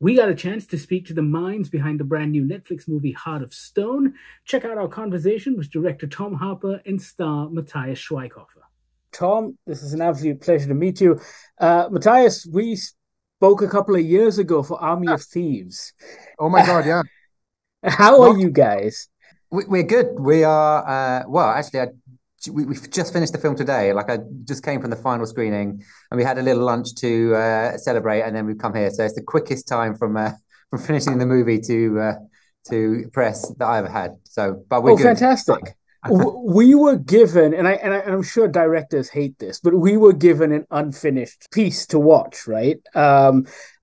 We got a chance to speak to the minds behind the brand new Netflix movie Heart of Stone. Check out our conversation with director Tom Harper and star Matthias Schweighöfer. Tom, this is an absolute pleasure to meet you. Matthias, we spoke a couple of years ago for Army of Thieves. Oh my God, yeah. How are Long, you guys? We're good. We are, well, actually, we've just finished the film today. Like, I just came from the final screening and we had a little lunch to celebrate, and then we've come here. So it's the quickest time from finishing the movie to press that I ever had. So, but we're Oh, good. fantastic. We were given, and I'm sure directors hate this, but we were given an unfinished piece to watch, right?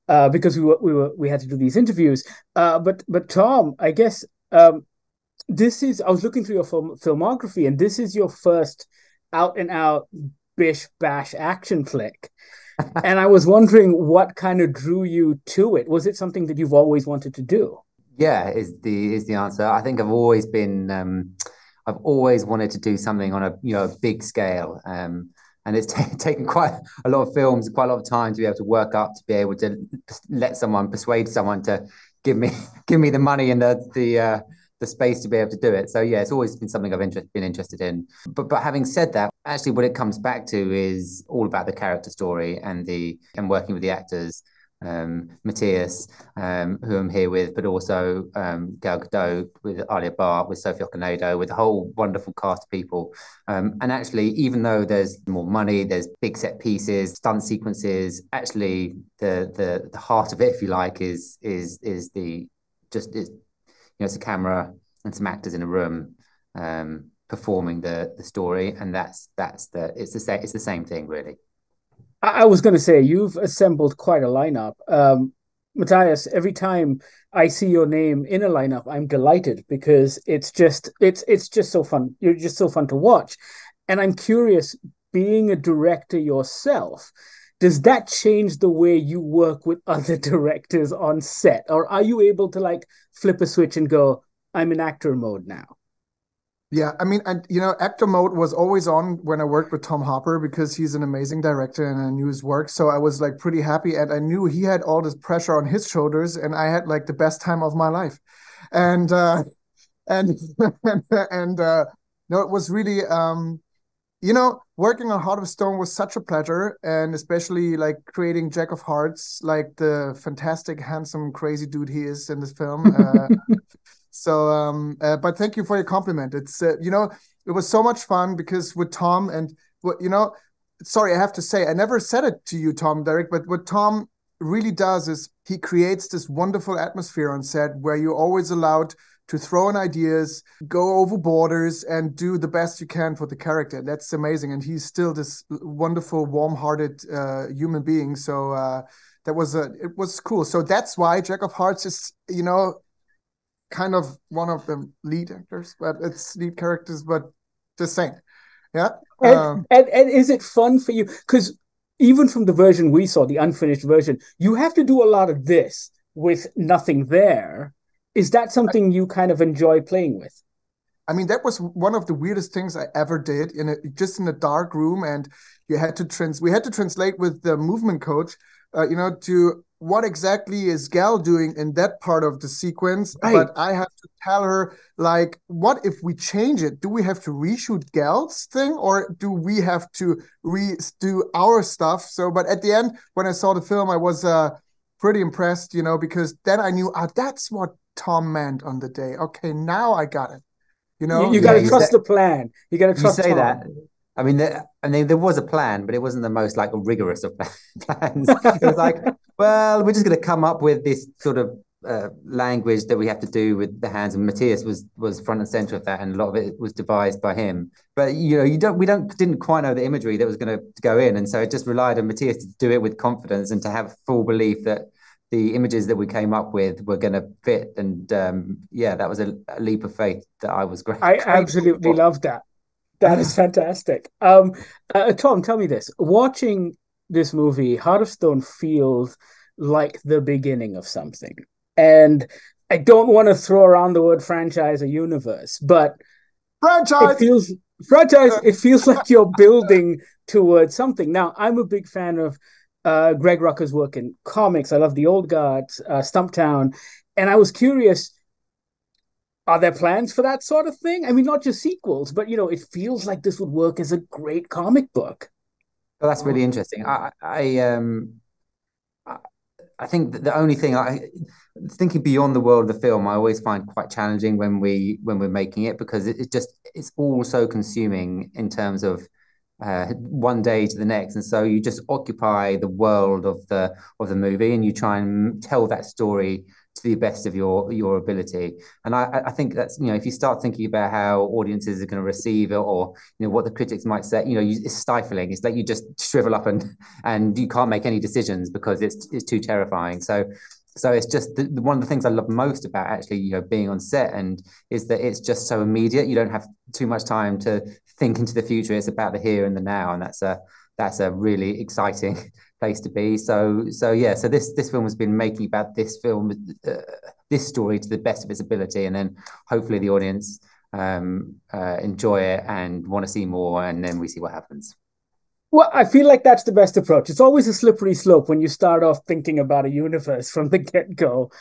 Because we had to do these interviews. But Tom, I guess this is, I was looking through your filmography, and this is your first out and out bish bash action flick. And I was wondering what kind of drew you to it. Was it something that you've always wanted to do? Yeah, is the answer. I think I've always wanted to do something on a big scale. And it's taken quite a lot of films, quite a lot of time to be able to work up to be able to persuade someone to give me give me the money and the space to be able to do it. So yeah, it's always been something been interested in. But having said that, actually, what it comes back to is all about the character story and working with the actors. Matthias, who I'm here with, but also Gal Gadot, with Alia Bart, with Sophie Okonedo, with a whole wonderful cast of people. And actually, even though there's more money, there's big set pieces, stunt sequences. Actually, the heart of it, if you like, is it's a camera and some actors in a room performing the story, and it's the same thing, really. I was going to say, you've assembled quite a lineup. Matthias, every time I see your name in a lineup, I'm delighted because it's just so fun. You're just so fun to watch. And I'm curious, being a director yourself, does that change the way you work with other directors on set? Or are you able to like flip a switch and go, I'm in actor mode now? Yeah, I mean, and actor mode was always on when I worked with Tom Harper because he's an amazing director and I knew his work. So I was like pretty happy, and I knew he had all this pressure on his shoulders, and I had like the best time of my life. And and and no, it was really working on Heart of Stone was such a pleasure, and especially like creating Jack of Hearts, like the fantastic, handsome, crazy dude he is in this film. But thank you for your compliment. It's it was so much fun because with Tom and sorry, I have to say, I never said it to you, Tom, Derek, but what Tom really does is he creates this wonderful atmosphere on set where you're always allowed to throw in ideas, go over borders, and do the best you can for the character. That's amazing, and he's still this wonderful, warm-hearted human being. So it was cool. So that's why Jack of Hearts is kind of one of the lead actors, but it's lead characters, but the same. Yeah. And is it fun for you? Because even from the version we saw, the unfinished version, you have to do a lot of this with nothing there. Is that something you kind of enjoy playing with? I mean, that was one of the weirdest things I ever did just in a dark room, and we had to translate with the movement coach, to what exactly is Gal doing in that part of the sequence. Right. But I have to tell her, like, what if we change it? Do we have to reshoot Gal's thing, or do we have to redo our stuff? So, but at the end, when I saw the film, I was pretty impressed, because then I knew, that's what Tom meant on the day. Okay, now I got it. You got to trust the plan. You got to trust Tom. That. I mean, there was a plan, but it wasn't the most like rigorous of plans. It was like, well, we're just going to come up with this sort of language that we have to do with the hands, and Matthias was front and center of that, and a lot of it was devised by him. But didn't quite know the imagery that was going to go in, and so it just relied on Matthias to do it with confidence and to have full belief that the images that we came up with were going to fit. And that was a leap of faith that I was great. I absolutely love that. That is fantastic. Tom, tell me this. Watching this movie, Heart of Stone feels like the beginning of something. And I don't want to throw around the word franchise or universe, but franchise. It feels like you're building towards something. Now, I'm a big fan of Greg Rucka's work in comics. I love The Old Guard, Stumptown. And I was curious, are there plans for that sort of thing? I mean, not just sequels, but, it feels like this would work as a great comic book. Well, that's really interesting. I think that the only thing thinking beyond the world of the film, I always find quite challenging when we're making it, because it's all so consuming in terms of one day to the next, and so you just occupy the world of the movie, and you try and tell that story to the best of your ability. And I think that's, if you start thinking about how audiences are going to receive it, or what the critics might say, it's stifling. It's like you just shrivel up and you can't make any decisions because it's too terrifying. So it's just one of the things I love most about actually being on set, and is that it's just so immediate. You don't have too much time to think into the future. It's about the here and the now, and that's a really exciting place to be. So this film has been making about this story to the best of its ability, and then hopefully the audience enjoy it and want to see more, and then we see what happens. Well, I feel like that's the best approach. It's always a slippery slope when you start off thinking about a universe from the get-go.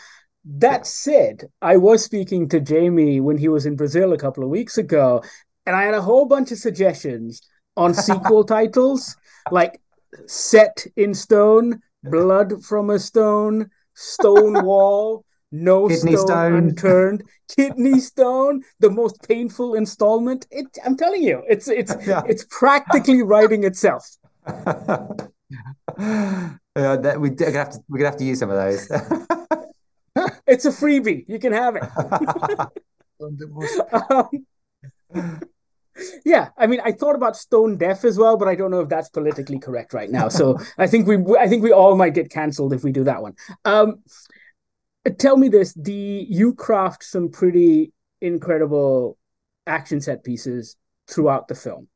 That said, I was speaking to Jamie when he was in Brazil a couple of weeks ago, and I had a whole bunch of suggestions on sequel titles, like Set in Stone, Blood from a Stone, Stonewall, No Kidney Stone Unturned, Kidney Stone, the most painful installment. I'm telling you, it's practically writing itself. We're gonna have to use some of those. It's a freebie. You can have it. Yeah, I mean, I thought about Stone Deaf as well, but I don't know if that's politically correct right now. So I think we all might get cancelled if we do that one. Tell me this: you craft some pretty incredible action set pieces throughout the film.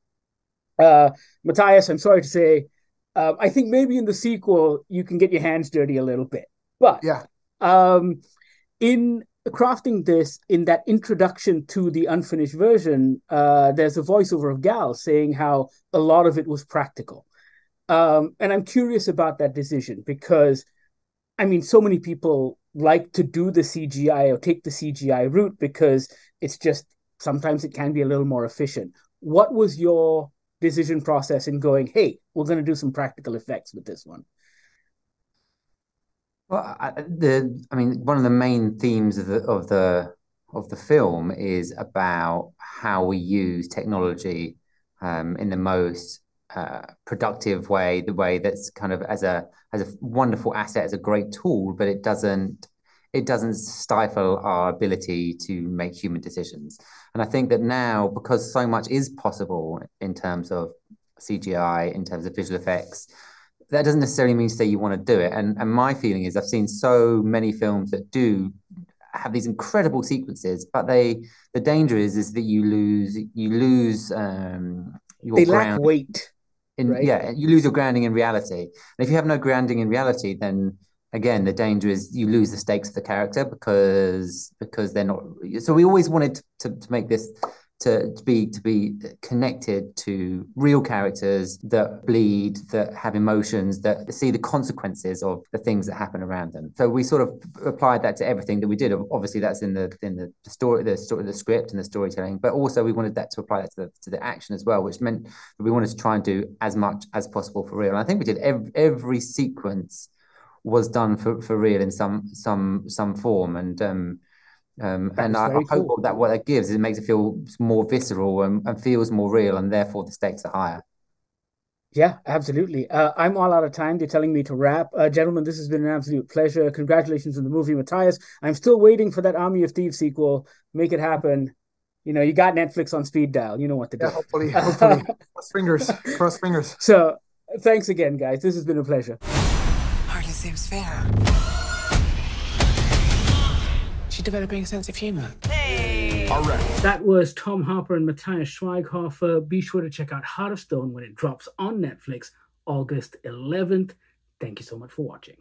Matthias, I'm sorry to say, I think maybe in the sequel you can get your hands dirty a little bit, but yeah, in crafting this, in that introduction to the unfinished version, there's a voiceover of Gal saying how a lot of it was practical. And I'm curious about that decision, because, I mean, so many people like to do the CGI or take the CGI route because it's just, sometimes it can be a little more efficient. What was your decision process in going, hey, we're going to do some practical effects with this one? Well, one of the main themes of the film is about how we use technology in the most productive way, the way that's kind of as a wonderful asset, as a great tool, but it doesn't stifle our ability to make human decisions. And I think that now, because so much is possible in terms of CGI, in terms of visual effects, that doesn't necessarily mean to say you want to do it. And my feeling is, I've seen so many films that do have these incredible sequences, but the danger is that you lose your they ground. Lack weight. Right? Yeah, you lose your grounding in reality. And if you have no grounding in reality, then again, the danger is you lose the stakes of the character because they're not. So we always wanted to make this to be connected to real characters that bleed, that have emotions, that see the consequences of the things that happen around them. So we sort of applied that to everything that we did. Obviously, that's in the story, the script and the storytelling, but also we wanted that to apply that to the action as well, which meant that we wanted to try and do as much as possible for real. And I think we did. Every sequence was done for real in some form, and I hope that what that gives is it makes it feel more visceral and feels more real, and therefore the stakes are higher. Yeah, absolutely. I'm all out of time. They're telling me to wrap. Gentlemen, this has been an absolute pleasure. Congratulations on the movie, Matthias. I'm still waiting for that Army of Thieves sequel. Make it happen. You got Netflix on speed dial. You know what to do. Yeah, hopefully. Cross fingers. So thanks again, guys. This has been a pleasure. Hardly seems fair. She's developing a sense of humor. Hey! All right. That was Tom Harper and Matthias Schweighöfer. Be sure to check out Heart of Stone when it drops on Netflix August 11th. Thank you so much for watching.